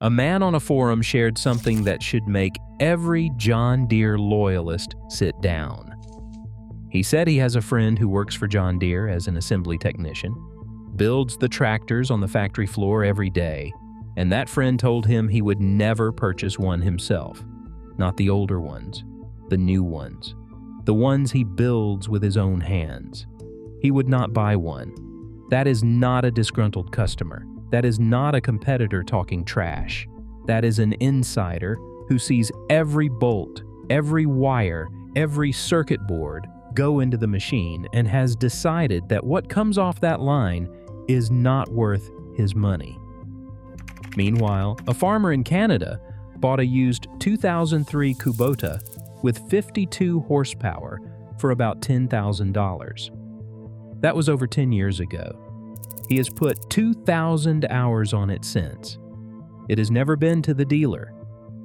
A man on a forum shared something that should make every John Deere loyalist sit down. He said he has a friend who works for John Deere as an assembly technician, builds the tractors on the factory floor every day, and that friend told him he would never purchase one himself. Not the older ones, the new ones, the ones he builds with his own hands. He would not buy one. That is not a disgruntled customer. That is not a competitor talking trash. That is an insider who sees every bolt, every wire, every circuit board go into the machine and has decided that what comes off that line is not worth his money. Meanwhile, a farmer in Canada bought a used 2003 Kubota with 52 horsepower for about $10,000. That was over 10 years ago. He has put 2,000 hours on it since. It has never been to the dealer,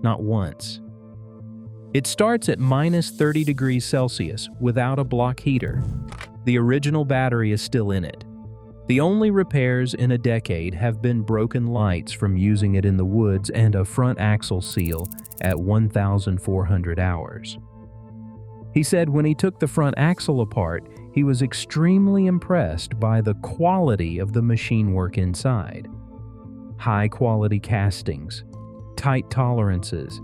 not once. It starts at minus 30 degrees Celsius without a block heater. The original battery is still in it. The only repairs in a decade have been broken lights from using it in the woods and a front axle seal at 1,400 hours. He said when he took the front axle apart, he was extremely impressed by the quality of the machine work inside. High-quality castings, tight tolerances,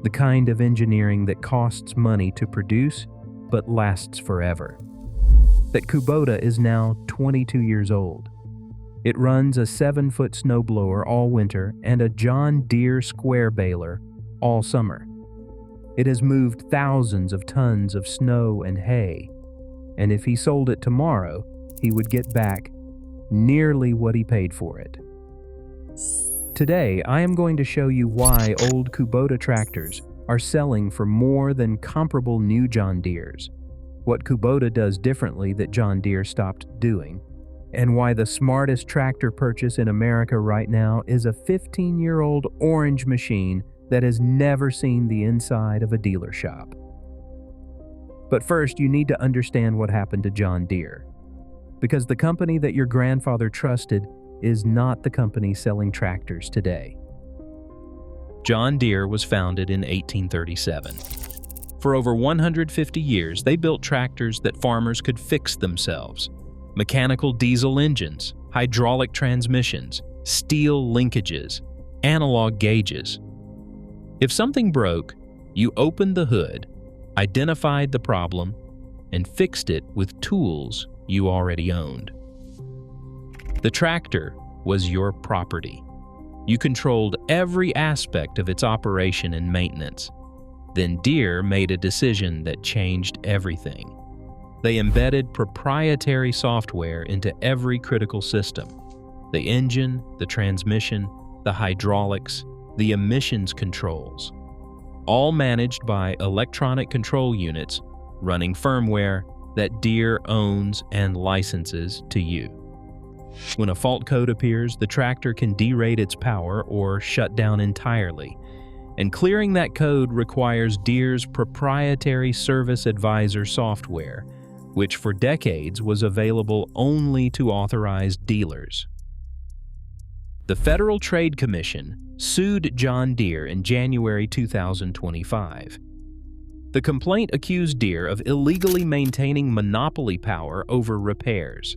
the kind of engineering that costs money to produce but lasts forever. That Kubota is now 22 years old. It runs a 7-foot snowblower all winter and a John Deere square baler all summer. It has moved thousands of tons of snow and hay, and if he sold it tomorrow, he would get back nearly what he paid for it. Today, I am going to show you why old Kubota tractors are selling for more than comparable new John Deeres, what Kubota does differently that John Deere stopped doing, and why the smartest tractor purchase in America right now is a 15-year-old orange machine that has never seen the inside of a dealer shop. But first, you need to understand what happened to John Deere, because the company that your grandfather trusted is not the company selling tractors today. John Deere was founded in 1837. For over 150 years, they built tractors that farmers could fix themselves. Mechanical diesel engines, hydraulic transmissions, steel linkages, analog gauges. If something broke, you opened the hood, identified the problem, and fixed it with tools you already owned. The tractor was your property. You controlled every aspect of its operation and maintenance. Then Deere made a decision that changed everything. They embedded proprietary software into every critical system: the engine, the transmission, the hydraulics, the emissions controls, all managed by electronic control units running firmware that Deere owns and licenses to you. When a fault code appears, the tractor can derate its power or shut down entirely, and clearing that code requires Deere's proprietary Service Advisor software, which for decades was available only to authorized dealers. The Federal Trade Commission sued John Deere in January 2025. The complaint accused Deere of illegally maintaining monopoly power over repairs.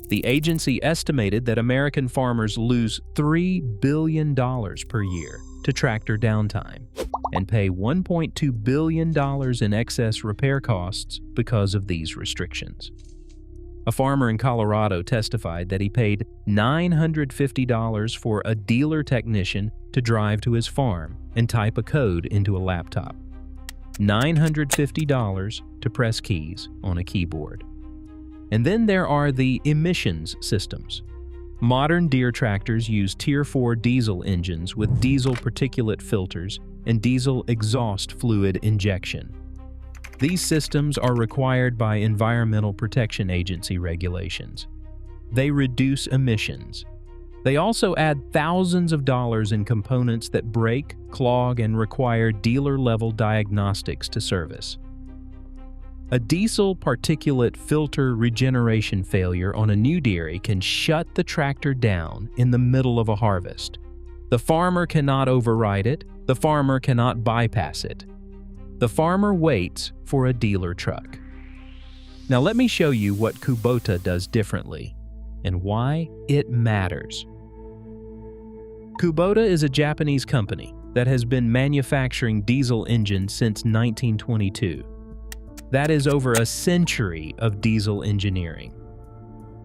The agency estimated that American farmers lose $3 billion per year to tractor downtime and pay $1.2 billion in excess repair costs because of these restrictions. A farmer in Colorado testified that he paid $950 for a dealer technician to drive to his farm and type a code into a laptop. $950 to press keys on a keyboard. And then there are the emissions systems. Modern Deere tractors use Tier 4 diesel engines with diesel particulate filters and diesel exhaust fluid injection. These systems are required by Environmental Protection Agency regulations. They reduce emissions. They also add thousands of dollars in components that break, clog, and require dealer-level diagnostics to service. A diesel particulate filter regeneration failure on a new Deere can shut the tractor down in the middle of a harvest. The farmer cannot override it. The farmer cannot bypass it. The farmer waits for a dealer truck. Now let me show you what Kubota does differently and why it matters. Kubota is a Japanese company that has been manufacturing diesel engines since 1922. That is over a century of diesel engineering.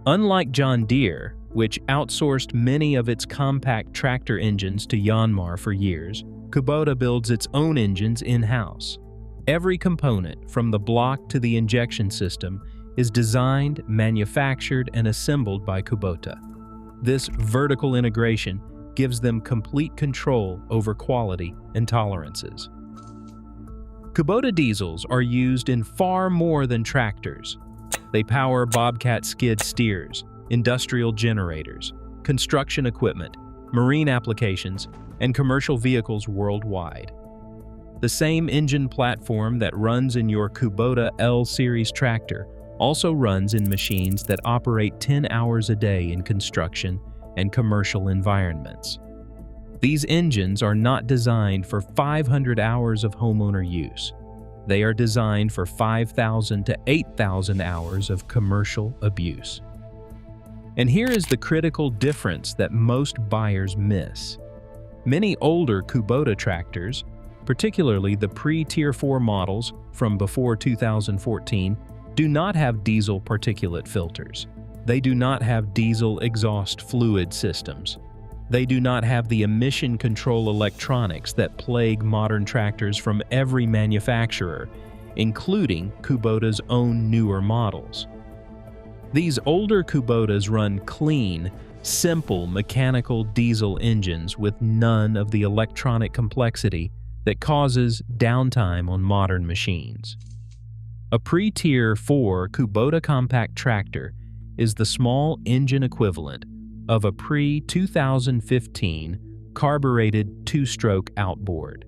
Unlike John Deere, which outsourced many of its compact tractor engines to Yanmar for years, Kubota builds its own engines in-house. Every component, from the block to the injection system, is designed, manufactured, and assembled by Kubota. This vertical integration gives them complete control over quality and tolerances. Kubota diesels are used in far more than tractors. They power Bobcat skid steers, industrial generators, construction equipment, marine applications, and commercial vehicles worldwide. The same engine platform that runs in your Kubota L-Series tractor also runs in machines that operate 10 hours a day in construction and commercial environments. These engines are not designed for 500 hours of homeowner use. They are designed for 5,000 to 8,000 hours of commercial abuse. And here is the critical difference that most buyers miss. Many older Kubota tractors, particularly the pre-Tier 4 models from before 2014, do not have diesel particulate filters. They do not have diesel exhaust fluid systems. They do not have the emission control electronics that plague modern tractors from every manufacturer, including Kubota's own newer models. These older Kubotas run clean, simple mechanical diesel engines with none of the electronic complexity that causes downtime on modern machines. A pre-Tier 4 Kubota compact tractor is the small engine equivalent of a pre-2015 carbureted two-stroke outboard.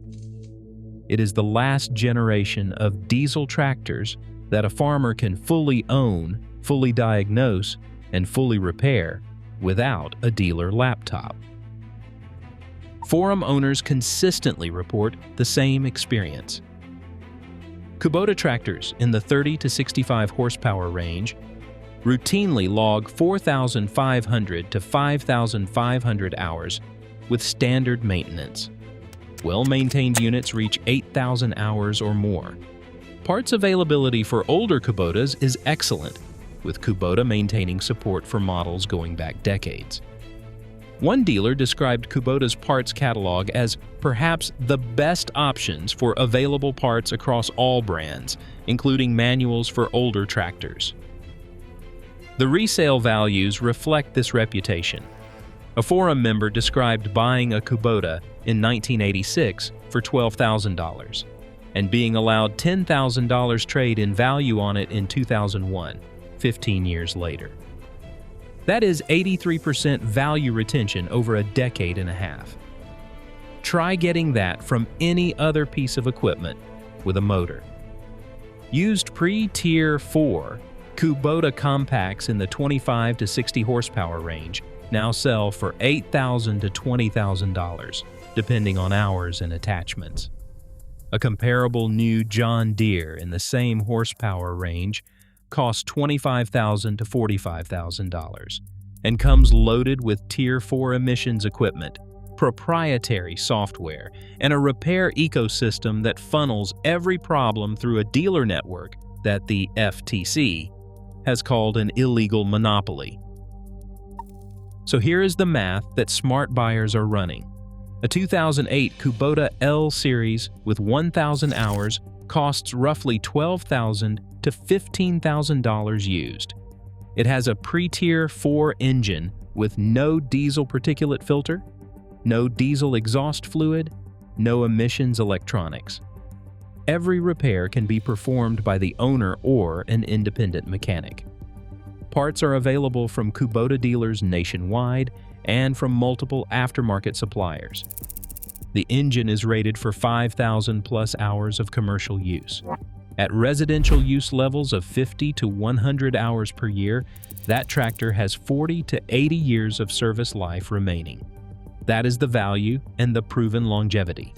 It is the last generation of diesel tractors that a farmer can fully own, fully diagnose, and fully repair without a dealer laptop. Forum owners consistently report the same experience. Kubota tractors in the 30 to 65 horsepower range routinely log 4,500 to 5,500 hours with standard maintenance. Well-maintained units reach 8,000 hours or more. Parts availability for older Kubotas is excellent, with Kubota maintaining support for models going back decades. One dealer described Kubota's parts catalog as perhaps the best options for available parts across all brands, including manuals for older tractors. The resale values reflect this reputation. A forum member described buying a Kubota in 1986 for $12,000 and being allowed $10,000 trade-in value on it in 2001, 15 years later. That is 83% value retention over a decade and a half. Try getting that from any other piece of equipment with a motor. Used pre-Tier 4 Kubota compacts in the 25 to 60 horsepower range now sell for $8,000 to $20,000, depending on hours and attachments. A comparable new John Deere in the same horsepower range costs $25,000 to $45,000 and comes loaded with Tier 4 emissions equipment, proprietary software, and a repair ecosystem that funnels every problem through a dealer network that the FTC has called an illegal monopoly. So here is the math that smart buyers are running. A 2008 Kubota L-Series with 1,000 hours costs roughly $12,000 to $15,000 used. It has a pre-Tier 4 engine with no diesel particulate filter, no diesel exhaust fluid, no emissions electronics. Every repair can be performed by the owner or an independent mechanic. Parts are available from Kubota dealers nationwide and from multiple aftermarket suppliers. The engine is rated for 5,000 plus hours of commercial use. At residential use levels of 50 to 100 hours per year, that tractor has 40 to 80 years of service life remaining. That is the value and the proven longevity.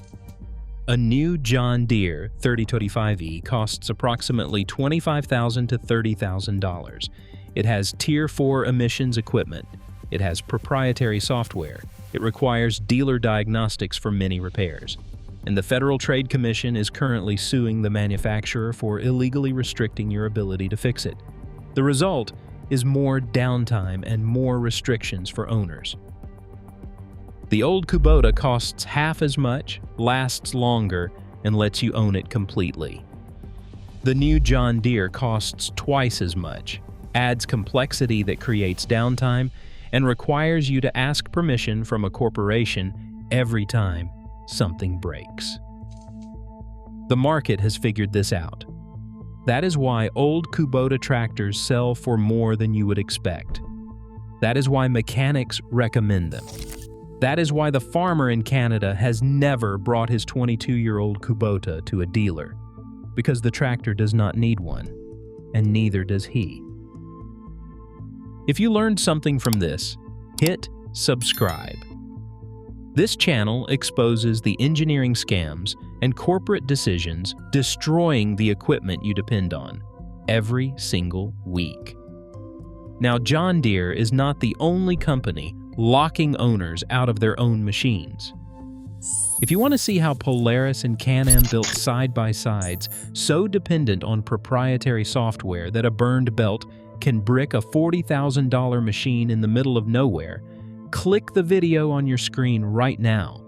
A new John Deere 3025E costs approximately $25,000 to $30,000. It has Tier 4 emissions equipment. It has proprietary software. It requires dealer diagnostics for many repairs. And the Federal Trade Commission is currently suing the manufacturer for illegally restricting your ability to fix it. The result is more downtime and more restrictions for owners. The old Kubota costs half as much, lasts longer, and lets you own it completely. The new John Deere costs twice as much, adds complexity that creates downtime, and requires you to ask permission from a corporation every time something breaks. The market has figured this out. That is why old Kubota tractors sell for more than you would expect. That is why mechanics recommend them. That is why the farmer in Canada has never brought his 22-year-old Kubota to a dealer, because the tractor does not need one, and neither does he. If you learned something from this, hit subscribe. This channel exposes the engineering scams and corporate decisions destroying the equipment you depend on every single week. Now, John Deere is not the only company locking owners out of their own machines. If you want to see how Polaris and Can-Am built side-by-sides so dependent on proprietary software that a burned belt can brick a $40,000 machine in the middle of nowhere, click the video on your screen right now.